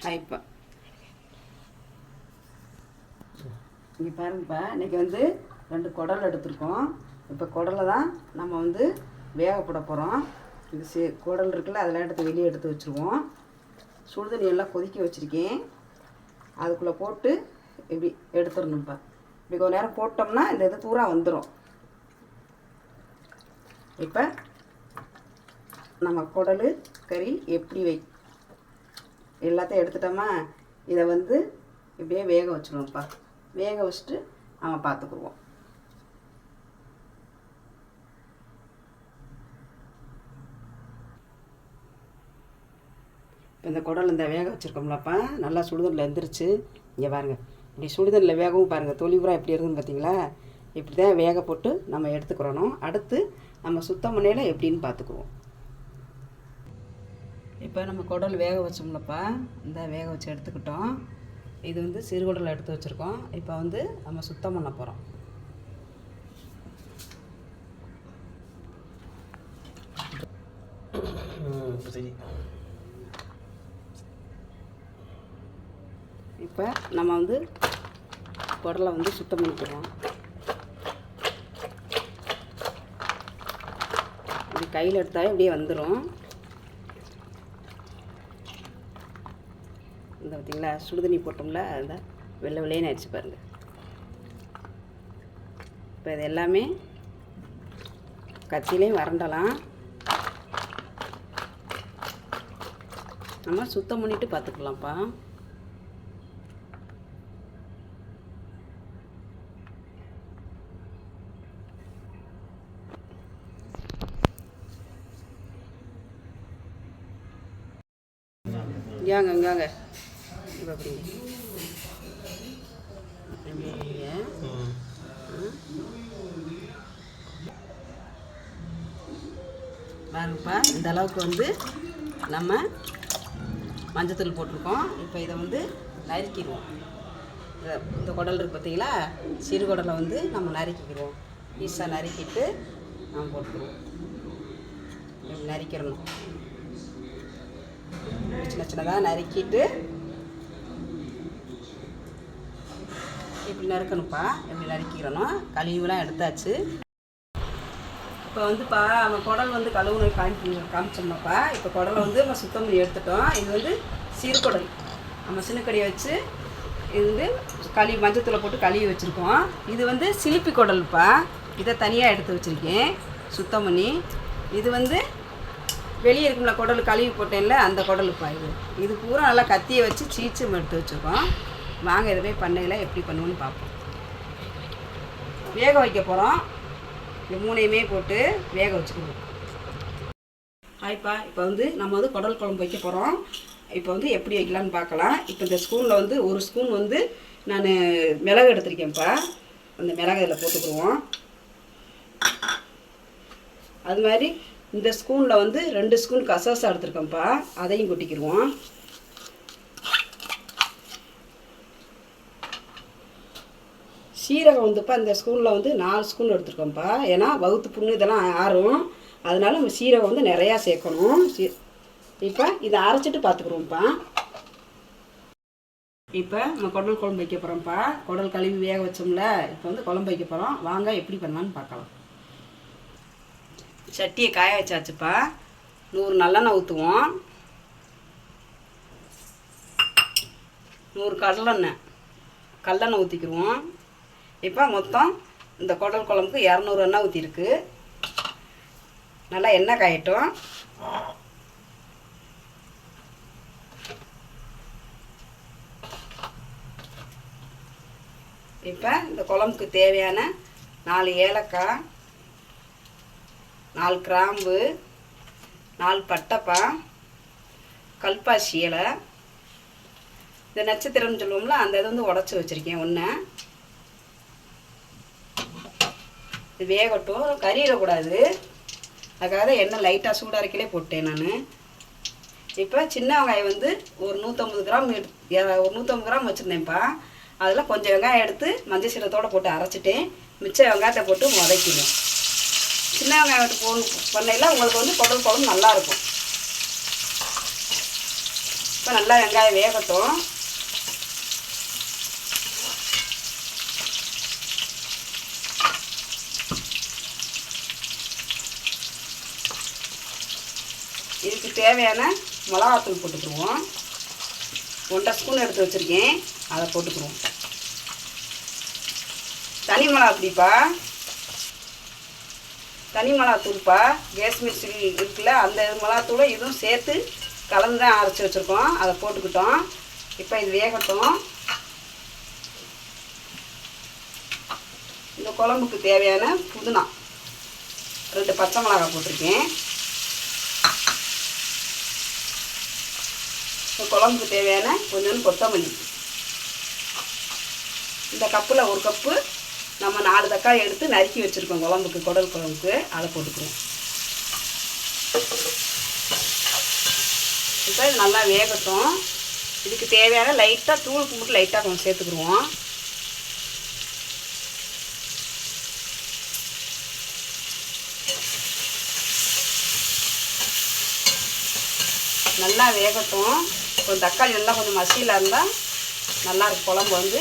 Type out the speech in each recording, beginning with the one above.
இப்போ இங்கே பாருங்கப்பா, இன்றைக்கி வந்து 2 குடல் எடுத்துருக்கோம். இப்போ குடலை தான் நம்ம வந்து வேக போட போகிறோம். இது குடல் இருக்குல்ல, அதெல்லாம் எடுத்து வெளியே எடுத்து வச்சுருவோம். சுடுதண்ணி எல்லாம் கொதிக்க வச்சுருக்கேன். அதுக்குள்ளே போட்டு இப்படி எடுத்துடணும்ப்பா. இப்படி கொஞ்சம் நேரம் போட்டோம்னா இந்த இது பூரா வந்துடும். இப்போ நம்ம குடல் கறி எப்படி எல்லாத்தையும் எடுத்துட்டோமா, இதை வந்து இப்படியே வேக வச்சுருவோம்ப்பா. வேக வச்சுட்டு நம்ம பார்த்துக்குருவோம். இப்போ இந்த குடல் இந்த வேக வச்சுருக்கோம்லப்பா, நல்லா சுடுதண்ணில் எழுந்திரிச்சு. இங்கே பாருங்கள், இப்படி சுடுதண்ணில் வேகவும் பாருங்கள், தொலிபுரா எப்படி இருக்குதுன்னு பார்த்தீங்களா? இப்படி தான் வேக போட்டு நம்ம எடுத்துக்கிறணும். அடுத்து நம்ம சுத்தம் பண்ணையில் எப்படின்னு பார்த்துக்குவோம். இப்போ நம்ம குடல் வேக வச்சோம்லப்பா, இந்த வேக வச்சு எடுத்துக்கிட்டோம். இது வந்து சிறுகுடலை எடுத்து வச்சுருக்கோம். இப்போ வந்து நம்ம சுத்தம் பண்ண போகிறோம். இப்போ நம்ம வந்து குடலை வந்து சுத்தம் பண்ணிக்கிறோம். இப்படி கையில் எடுத்தாலே இப்படியே வந்துடும். இந்த பார்த்திங்களா, சுடுதண்ணி போட்டோம்ல, அதுதான் வெள்ளை வெள்ளையன்னு ஆயிடுச்சு பாருங்கள். இப்போ இது எல்லாமே கத்திலையும் வறண்டலாம். நம்ம சுத்தம் பண்ணிவிட்டு பார்த்துக்கலாம்ப்பா. இங்காங்க இப்போ அப்படிங்க பாருங்கப்பா, இந்த அளவுக்கு வந்து நம்ம மஞ்சத்தூள் போட்டிருக்கோம். இப்போ இதை வந்து நறுக்கிடுவோம். இந்த குடல் இருக்குது பார்த்தீங்களா, சிறு குடலை வந்து நம்ம நறுக்கிக்கிடுவோம். பீஸாக நறுக்கிட்டு நம்ம போட்டுக்குவோம். நறுக்கிடணும். சின்ன சின்னதாக நறுக்கிட்டு இப்படி நறுக்கணும்ப்பா. இப்படி நறுக்கிடணும். கழுவிலாம் எடுத்தாச்சு. இப்போ வந்துப்பா, நம்ம குடல் வந்து கழுவுனை காமிச்சோம்னாப்பா. இப்போ குடலை வந்து நம்ம சுத்தம் பண்ணி எடுத்துட்டோம். இது வந்து சிறுகுடல். நம்ம சின்னக்கடியை வச்சு இது வந்து மஞ்சத்தூளை போட்டு கழுவி வச்சுருக்கோம். இது வந்து சிலிப்பி குடல்ப்பா. இதை தனியாக எடுத்து வச்சுருக்கேன் சுத்தம் பண்ணி. இது வந்து வெளியே இருக்கும்ல குடல் கழுவி போட்டேன்ல, அந்த குடலுப்பா. இது பூரா நல்லா கத்தியை வச்சு சீச்சு எடுத்து வச்சுருக்கோம். வாங்க எதுவுமே பண்ணையில் எப்படி பண்ணுவோன்னு பார்ப்போம். வேக வைக்க போகிறோம். இந்த 3ஐயுமே போட்டு வேக வச்சுக்கணும். ஆயிப்பா, இப்போ வந்து நம்ம வந்து குடல் குழம்பு வைக்க போகிறோம். இப்போ வந்து எப்படி வைக்கலான்னு பார்க்கலாம். இப்போ இந்த ஸ்பூனில் வந்து 1 ஸ்பூன் வந்து நான் மிளகு எடுத்திருக்கேன்ப்பா. அந்த மிளகு இதில் போட்டுக்குருவோம். அது மாதிரி இந்த ஸ்பூனில் வந்து 2 ஸ்பூன் கசகசா எடுத்துருக்கோம்ப்பா. அதையும் கொட்டிக்கிடுவோம். சீரகம் வந்துப்பா இந்த ஸ்பூனில் வந்து 4 ஸ்பூன் எடுத்துருக்கோம்ப்பா. ஏன்னா வகுத்து புண்ணு இதெல்லாம் ஆறும், அதனால நம்ம சீரகம் வந்து நிறையா சேர்க்கணும். இப்போ இதை அரைச்சிட்டு பார்த்துக்குறோம்ப்பா. இப்போ நம்ம குடல் குழம்பு வைக்க போகிறோம்ப்பா. குடல் கழுவி வேக வச்சோம்ல, இப்போ வந்து குழம்பு வைக்க போகிறோம். வாங்க எப்படி பண்ணலான்னு பார்க்கலாம். சட்டியை காய வச்சாச்சுப்பா. 100 நல்லெண்ணெய் ஊற்றுவோம். 100 கல்லெண்ணெய் ஊற்றிக்கிடுவோம். இப்போ மொத்தம் இந்த குடல் குழம்புக்கு 200 எண்ணெய் ஊற்றிருக்கு. நல்லா எண்ணெய் காயட்டும். இப்போ இந்த குழம்புக்கு தேவையான 4 ஏலக்காய், 4 கிராம்பு, 4 பட்டைப்பா, கல்பாசி இலை, இந்த நட்சத்திரம்னு சொல்லுவோம்ல, அந்த இதை வந்து உடச்சி வச்சுருக்கேன். ஒன்று இது வேகட்டும், கறியிடக்கூடாது. அதுக்காக எண்ணெய் லைட்டாக சூடாக இருக்கையிலே போட்டேன் நான். இப்போ சின்ன வெங்காயம் வந்து ஒரு 150 கிராம் வச்சுருந்தேன்ப்பா. அதில் கொஞ்சம் வெங்காயம் எடுத்து மஞ்சள் சீரகத்தோடு போட்டு அரைச்சிட்டேன். மிச்ச வெங்காயத்தை போட்டு வதக்கிடுவேன். சின்ன வெங்காயம் பண்ணையில் உங்களுக்கு வந்து குடல் குழம்பு நல்லாயிருக்கும். இப்போ நல்லா வெங்காயம் வேகட்டும். இதுக்கு தேவையான மிளகாத்தூள் போட்டுக்குருவோம். 1.5 ஸ்பூன் எடுத்து வச்சுருக்கேன், அதை போட்டுக்குருவோம். தனி மிளகா அப்படிப்பா, தனி மிளகாத்தூள்ப்பா, காஷ்மீர் சில்லி இருக்குல்ல, அந்த மிளகாத்தூளை இதுவும் சேர்த்து கலந்து தான் அரைச்சி வச்சுருக்கோம். அதை போட்டுக்கிட்டோம். இப்போ இது வேகட்டும். இந்த குழம்புக்கு தேவையான புதினா 2 பச்சை மிளகாய் போட்டிருக்கேன். இந்த குழம்புக்கு தேவையான கொஞ்சம் கொத்தமல்லி. இந்த கப்பில் 1 கப்பு நம்ம 4 தக்காளி எடுத்து நறுக்கி வச்சுருக்கோம் குழம்புக்கு, குடல் குழம்புக்கு. அதை போட்டுக்குவோம். இப்போ இது நல்லா வேகட்டும். இதுக்கு தேவையான லைட்டாக தூள் மட்டும் லைட்டாக கொஞ்சம் சேர்த்துக்குருவோம். நல்லா வேகட்டும். கொஞ்சம் தக்காளி நல்லா கொஞ்சம் மசியில் இருந்தால் நல்லாயிருக்கும் குழம்பு வந்து.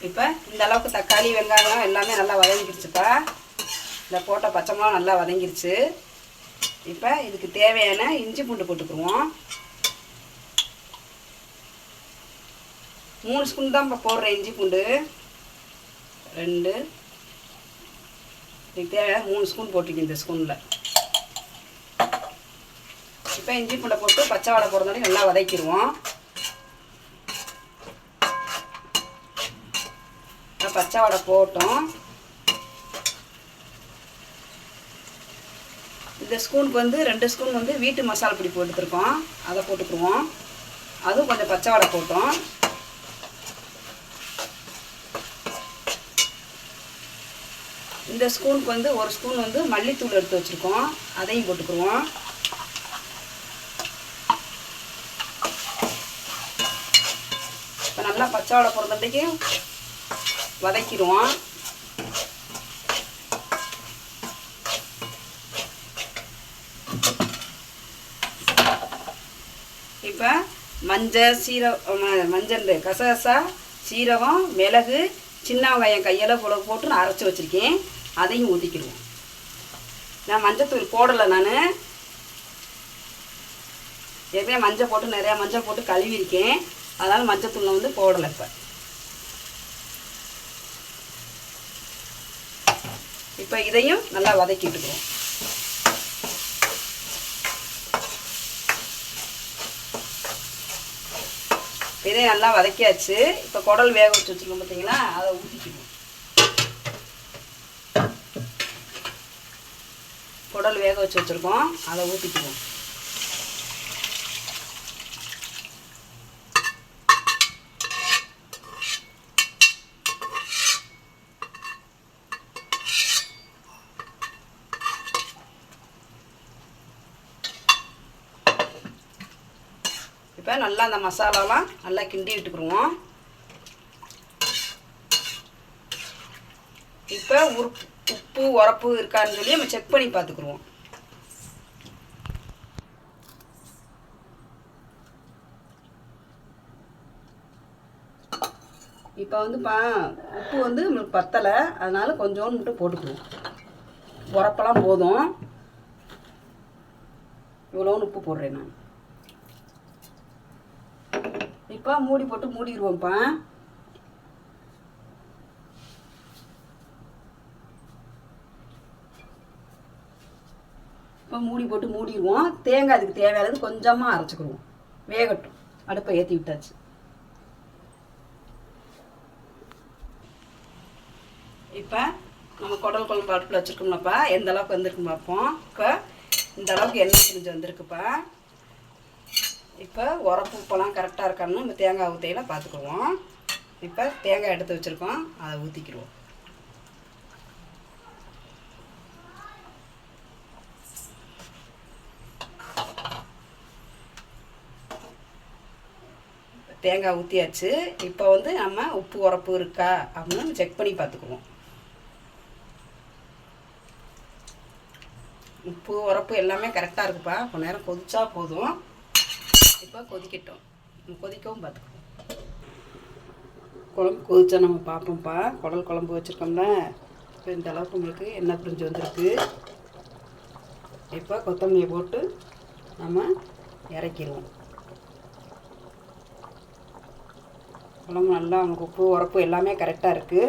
இப்போ இந்த அளவுக்கு தக்காளி வெங்காயம் எல்லாமே நல்லா வதங்கிடுச்சுப்பா. இந்த போட்ட பச்சை மிளகா நல்லா வதங்கிடுச்சு. இப்போ இதுக்கு தேவையான இஞ்சி பூண்டு போட்டுக்குருவோம். 3 ஸ்பூன் தான் இப்போ போடுறேன் இஞ்சி பூண்டு. 2, இதுக்கு தேவையான 3 ஸ்பூன் போட்டிருக்கேன் இந்த ஸ்பூனில். இப்போ இஞ்சி பூண்டை போட்டு பச்சை வாடை போடுறதுனால நல்லா வதக்கிடுவோம். பச்சை வாடை போட்டோம். இந்த ஸ்பூனுக்கு வந்து 2 ஸ்பூன் வந்து வீட்டு மசாலா பொடி போட்டுருக்கோம், அதை போட்டுக்குருவோம். அதுவும் கொஞ்சம் பச்சை வாடை போட்டோம். இந்த ஸ்பூனுக்கு வந்து 1 ஸ்பூன் வந்து மல்லித்தூள் எடுத்து வச்சுருக்கோம், அதையும் போட்டுக்குருவோம். இப்போ நல்லா பச்சை வாடை போடுறதுக்கு வதக்கிடுவோம். இப்போ மஞ்சள் கசகசா சீரகம் மிளகு சின்ன வெங்காயம் கையில் போட்டு நான் அரைச்சி வச்சுருக்கேன், அதையும் ஊற்றிக்கிடுவோம். நான் மஞ்சத்தூள் போடலை, நான் ஏற்கனவே மஞ்சள் போட்டு நிறையா மஞ்சள் போட்டு கழுவிருக்கேன், அதனால் மஞ்சத்தூள் வந்து போடலை. இப்போ இதையும் நல்லா வதக்கிட்டுக்குவோம். இதையும் நல்லா வதக்கியாச்சு. இப்போ குடல் வேக வச்சு வச்சுருக்கோம் பார்த்தீங்களா, அதை ஊற்றிக்குவோம். குடல் வேக வச்சு வச்சுருக்கோம், அதை ஊற்றிக்குவோம். இப்போ நல்லா அந்த மசாலாலாம் நல்லா கிண்டி விட்டுக்குருவோம். இப்போ உப்பு உரப்பு இருக்கான்னு சொல்லி நம்ம செக் பண்ணி பார்த்துக்குருவோம். இப்போ வந்து உப்பு வந்து நம்மளுக்கு பத்தலை, அதனால கொஞ்சோண்டு மட்டும் போட்டுக்குருவோம். உரப்பெல்லாம் போதும். இவ்வளோன்னு உப்பு போடுறேன் நான். இப்போ மூடி போட்டு மூடிடுவோம்ப்பா. இப்போ மூடி போட்டு மூடிடுவோம். தேங்காய் அதுக்கு தேவையானது கொஞ்சமாக அரைச்சிக்கிடுவோம். வேகட்டும். அடுப்பை ஏற்றி விட்டாச்சு. இப்போ நம்ம குடல் குழம்பு அடுப்பில் வச்சுருக்கோம்லப்பா, எந்த அளவுக்கு வந்திருக்குன்னு பார்ப்போம். இப்போ இந்த அளவுக்கு எண்ணெய் பிரிஞ்சு வந்திருக்குப்பா. இப்போ உரப்பு உப்பெல்லாம் கரெக்டாக இருக்கான்னு நம்ம தேங்காய் ஊற்றையில் பார்த்துக்குவோம். இப்போ தேங்காய் எடுத்து வச்சுருக்கோம், அதை ஊற்றிக்கிடுவோம். தேங்காய் ஊற்றியாச்சு. இப்போ வந்து நம்ம உப்பு உரப்பு இருக்கா அப்படின்னு செக் பண்ணி பார்த்துக்குவோம். உப்பு உரப்பு எல்லாமே கரெக்டாக இருக்குப்பா. கொஞ்ச நேரம் கொதிச்சா போதும். இப்போ கொதிக்கட்டும். கொதிக்கவும் பார்த்துக்கோ. குழம்பு கொதிச்சா நம்ம பார்ப்போம்ப்பா. குடல் குழம்பு வச்சுருக்கோம்ல, இப்போ இந்த அளவுக்கு உங்களுக்கு எண்ணெய் பிரிஞ்சு வந்திருக்கு. இப்போ கொத்தமல்லியை போட்டு நம்ம இறக்கிடுவோம். குழம்பு நல்லா நமக்கு உப்பு உரப்பு எல்லாமே கரெக்டாக இருக்குது.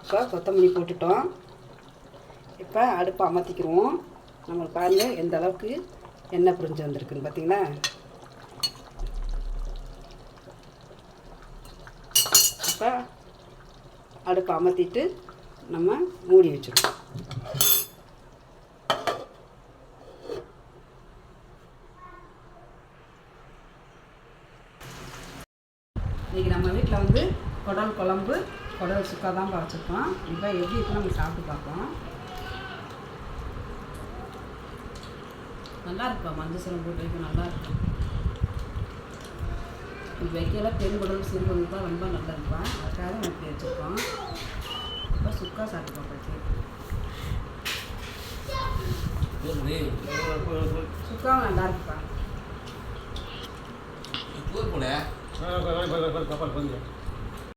இப்போ கொத்தமல்லி போட்டுட்டோம். இப்போ அடுப்பை அமர்த்திக்கிடுவோம். நம்மளுக்கு பாருங்கள் எந்த அளவுக்கு எண்ணெய் பிரிஞ்சு வந்திருக்குன்னு பார்த்தீங்களா. இப்போ அடுப்பை அமர்த்திட்டு நம்ம மூடி வச்சுருவோம். இன்றைக்கி நம்ம வீட்டில் வந்து குடல் குழம்பு, குடல் சுக்கா தான் வச்சுருக்கோம். இப்போ எப்படி இருக்குன்னு நம்ம சாப்பிட்டு பார்ப்போம். நல்லா இருக்குப்பா. மஞ்சள் சீரகம் போட்டு வைக்க நல்லா இருக்கும். இது வைக்கல பெருங்குடல் சிறுகுடல் தான் ரொம்ப நல்லா இருப்பா. அதுக்காக நம்ம வச்சுருக்கோம். இப்போ சுக்கா சாப்பிட்டு பார்ப்பாச்சு. சுக்காவும் நல்லா இருக்குப்பா.